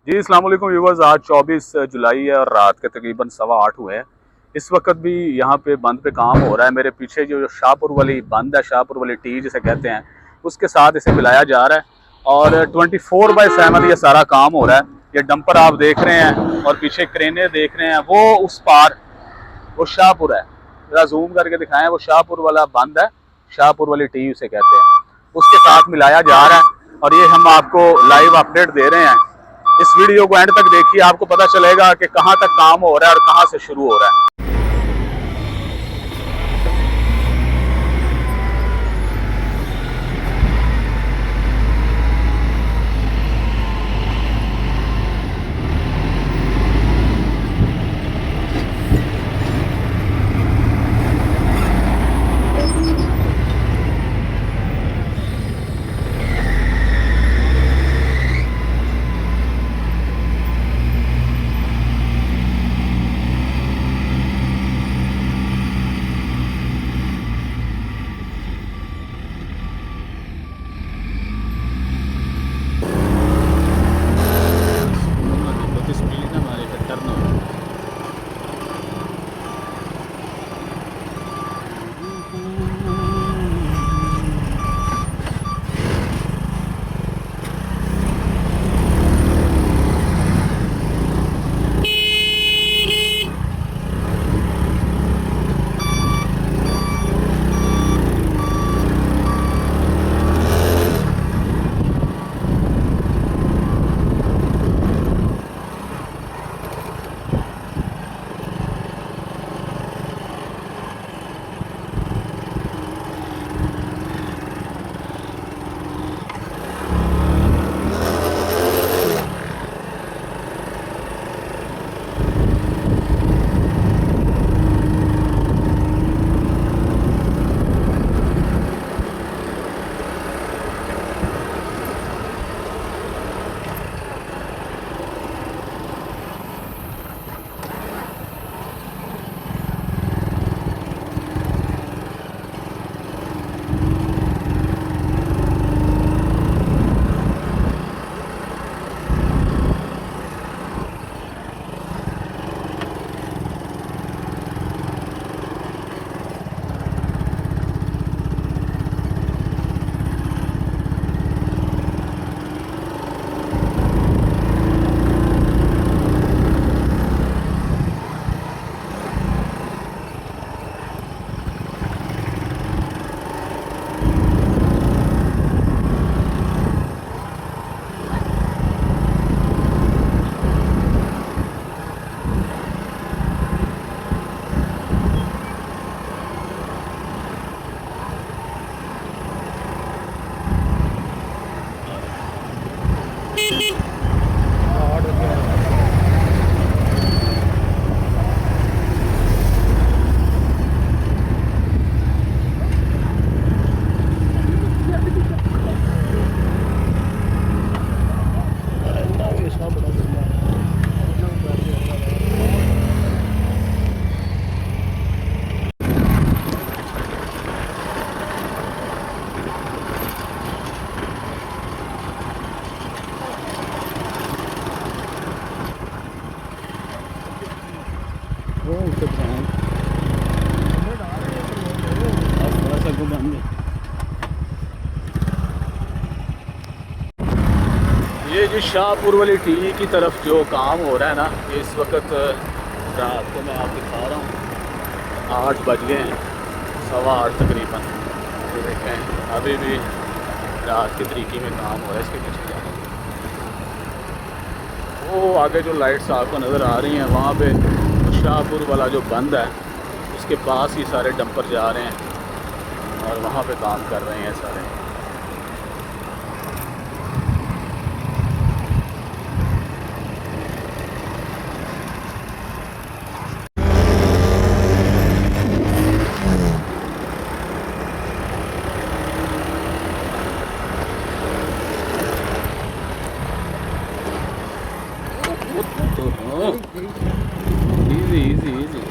जी अस्सलाम वालेकुम व्यूवर्स। आज 24 जुलाई है और रात के तकरीबन 8:15 हुए हैं। इस वक्त भी यहाँ पे बंद पे काम हो रहा है। मेरे पीछे जो शाहपुर वाली बंद है, शाहपुर वाली टी जिसे कहते हैं, उसके साथ इसे मिलाया जा रहा है और 24/7 ये सारा काम हो रहा है। ये डंपर आप देख रहे हैं और पीछे क्रेनें देख रहे हैं, वो उस पार वो शाहपुर है। जरा जूम करके दिखाएं, वो शाहपुर वाला बंद है, शाहपुर वाली टी उसे कहते हैं, उसके साथ मिलाया जा रहा है और ये हम आपको लाइव अपडेट दे रहे हैं। इस वीडियो को एंड तक देखिए, आपको पता चलेगा कि कहां तक काम हो रहा है और कहां से शुरू हो रहा है। ये जो शाहपुर वाली टी की तरफ जो काम हो रहा है ना, ये इस वक्त रात को मैं आपको दिखा रहा हूँ, 8 बज गए हैं, 8:15 तकरीबन। ये देखें अभी भी रात के तरीके में काम हो रहा है। इसके पीछे जाना, वो आगे जो लाइट्स आपको नज़र आ रही हैं, वहाँ पे शाहपुर वाला जो बंद है उसके पास ही सारे डंपर जा रहे हैं और वहाँ पे काम कर रहे हैं सारे। Easy, easy, easy.